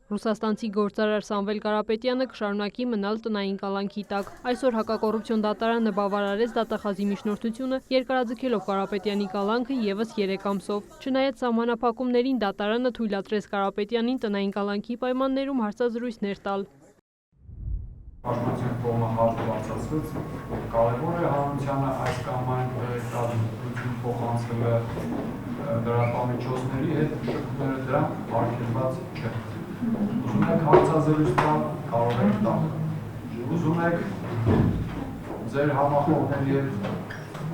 Ռուսաստանցի գործարար Սամվել Կարապետյանը կշարունակի մնալ տնային կալանքի տակ։ Այսօր հակակոռուպցիոն դատարանը բավարարեց դատախազի միջնորդությունը, երկարաձգելով Կարապետյանի կալանքը ևս 3 ամսով։ Չնայած սահմանափակումներին դատարանը թույլատրեց Կարապետյանին տնային կալանքի պայմաններում հարցազրույցներ տալ։ Պաշտպանության կողմը հարց բացասվեց, կարևոր է հանրությանը այս կամ այն տեղեկատվություն փոխանցել լրատվամիջոցների հետ, շփումները դրան արգելված չէ։ Ուզում եք հարցազրույց տալ, կարող եք տալ։ Ուզում եք ձեր համախոհների հետ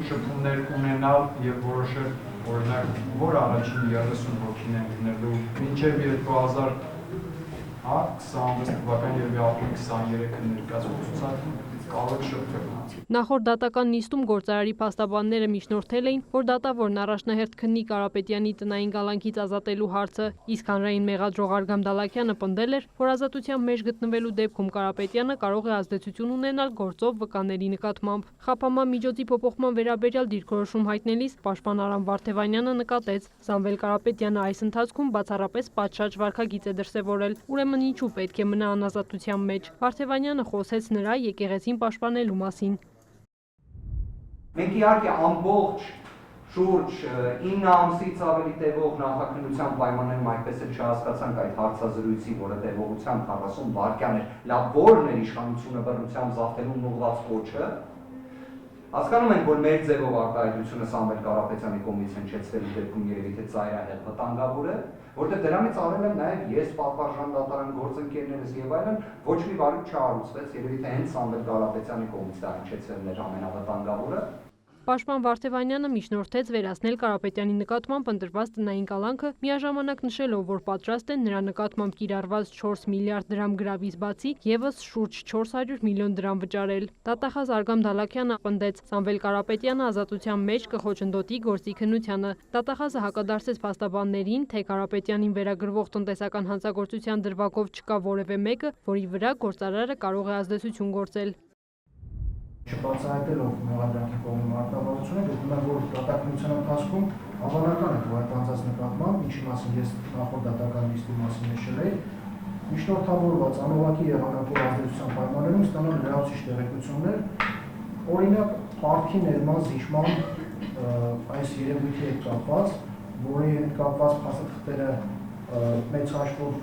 շփումներ ունենալ եւ որոշել, օրինակ, որ առաջին 30 հոգին են գնելու մինչեւ 2026 թվականի եւ ապրիլի 23-ը ներկայացվող ցուցակում կարող եք շփվել։ Նախորդ դատական նիստում գործարարի փաստաբանները միջնորդել էին, որ դատավորն առաջնահերթ քննի Կարապետյանի տնային կալանքից ազատելու հարցը, իսկ հանրային մեղադրող Արգամ Դալաքյանը պնդել էր, որ ազատության մեջ գտնվելու դեպքում Կարապետյանը կարող է ազդեցություն ունենալ գործով վկաների նկատմամբ։ Խափանման միջոցի փոփոխման վերաբերյալ դիրքորոշում հայտնելիս պաշտպան Արամ Վարդևանյանը նկատեց, Սամվել Կարապետյանը այս ընթացքում բացառապես պատշաճ վարքագիծ է դրսևորել, ուրեմն ինչու պետք է մնա անազատության մեջ։ Վարդևանյանը խոսեց նրա եկեղեցին պաշտպանելու մասին։ Մենք իհարկե ամբողջ շուրջ 9 ամսից ավելի տևող նախաքննության պայմաններում այդպես էլ չհասկացանք այդ հարցազրույցի, որը տևողությամբ 40 վայրկյան էր, լավ որն էր իշխանությունը բռնությամբ զավթելուն ուղղված կոչը։ Հասկանում ենք, որ մեր ձևով արտահայտությունը Սամվել Կարապետյանի կողմից հնչեցվելու դեպքում երևի թե ծայրահեղ վտանգավոր է, որտեղ դրանից առել եմ նաև ես, պատվարժան դատարան գործընկերներս եւ այլն, ոչ մի բառ չհարուցվեց, երևի թե հենց Սամվել Կարապետյանի կողմից դա հնչեցվելն էր ամենավտանգավորը։ Պաշտպան Վարդևանյանը միջնորդեց վերացնել Կարապետյանի նկատմամբ ընտրված տնային կալանքը, միաժամանակ նշելով, որ պատրաստ են նրա նկատմամբ կիրառված 4 միլիարդ դրամ գրավից բացի ևս շուրջ 400 միլիոն դրամ վճարել։ Դատախազ Արգամ Դալաքյանը պնդեց, Սամվել Կարապետյանը ազատության մեջ կխոչընդոտի գործի քննությանը։ Դատախազը հակադարձեց փաստաբաններին, թե Կարապետյանին վերագրվող տնտեսական հանցագործության դրվագով չկա որևէ մեկը, որի վրա գործարարը կարող է ազդեցություն գործել։ Չբացահայտելով մեղադրանքի կողմի մարտավարությունը, գտնում եմ, որ դատականության ընթացքում հավանական է, որ այդ անձանց նկատմամբ, ինչի մասին ես նախորդ դատական նիստի մասին նշել էի, միջնորդավորված անուղղակի եղանակով ազդեցության պայմաններում ստանալ լրացուցիչ տեղեկություններ, օրինակ պարտքի ներման զիջման այս երևույթի հետ կապված, որի հետ կապված փաստաթղթերը մեծ հաշվով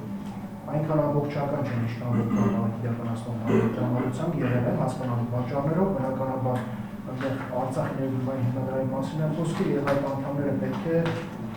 այնքան ամբողջական չեն իշխանական իրականացնող դրամատուրգությամբ եղել են հասկանալի պատճառներով, բնականաբար այնտեղ Արցախի ներդրումային հիմնադրամի մասին է խոսքը եւ այդ անդամները պետք է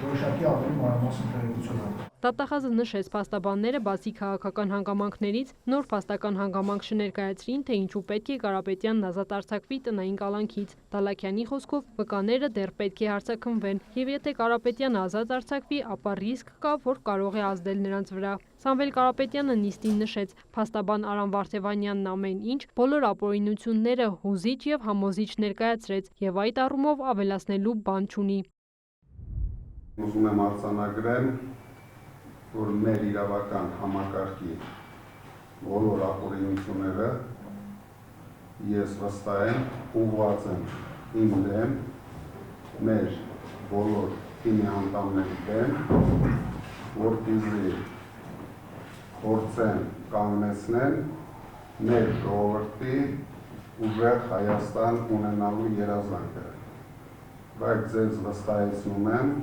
որոշակի ավելի մանրամասն տեղեկություն ունենան։ Դատախազը նշեց փաստաբանները բացի քաղաքական հանգամանքներից նոր փաստական հանգամանք չներկայացրին, թե ինչու պետք է Կարապետյանն ազատ արձակվի տնային կալանքից։ Դալաքյանի խոսքով վկաները դեռ պետք է հարցաքննվեն, եւ եթե Կարապետյանը ազատ արձակվի, ապա ռիսկ կա, որ կարող է ազդել նրանց վրա։ Սամվել Կարապետյանը նիստին նշեց, փաստաբան Արամ Վարդևանյանն ամեն ինչ, բոլոր ապօրինությունները հուզիչ եւ համոզիչ ներկայացրեց եւ այդ առումով ավելացնելու բան չունի։ Ուզում եմ արձանագրել, որ մեր իրավական համակարգի բոլոր ապօրինությունները ես վստահ եմ ուղղված են իմ դեմ, մեր բոլոր թիմի անդամների դեմ, որպեսզի փորձեն կանգնեցնել մեր ժողովրդի ուժեղ Հայաստան ունենալու երազանքը, բայց ձեզ վստահեցնում եմ,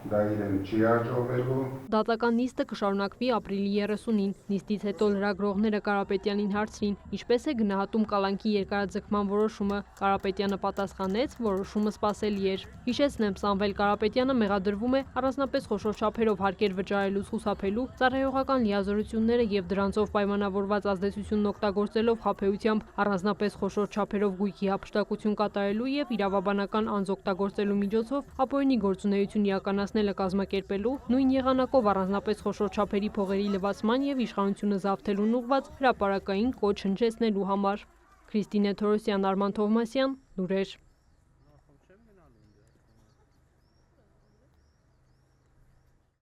դա իրեն չի հաջողվելու։ Դատական նիստը կշարունակվի ապրիլի 30-ին։ Նիստից հետո լրագրողները Կարապետյանին հարցրին, ինչպես է գնահատում կալանքի երկարաձգման որոշումը։ Կարապետյանը պատասխանեց, որոշումը սպասելի էր։ Հիշեցնեմ, Սամվել Կարապետյանը մեղադրվում է առանձնապես խոշոր չափերով հարկեր վճարելուց խուսափելու, ծառայողական լիազորությունները եւ դրանցով պայմանավորված ազդեցությունն օգտագործելով խաբեությամբ առանձնապես խոշոր չափերով գույքի հափշտակություն կատարելու եւ իրավաբանական անձ օգտագործելու միջոցով ապօրինի գործունեություն իրականացնելը կազմակերպելու, նույն եղանակով առանձնապես խոշոր չափերի փողերի լվացման եւ իշխանությունը զավթելուն ուղղված հրապարակային կոչ հնչեցնելու համար։ Քրիստինե Թորոսյան, Արման Թովմասյան, լուրեր։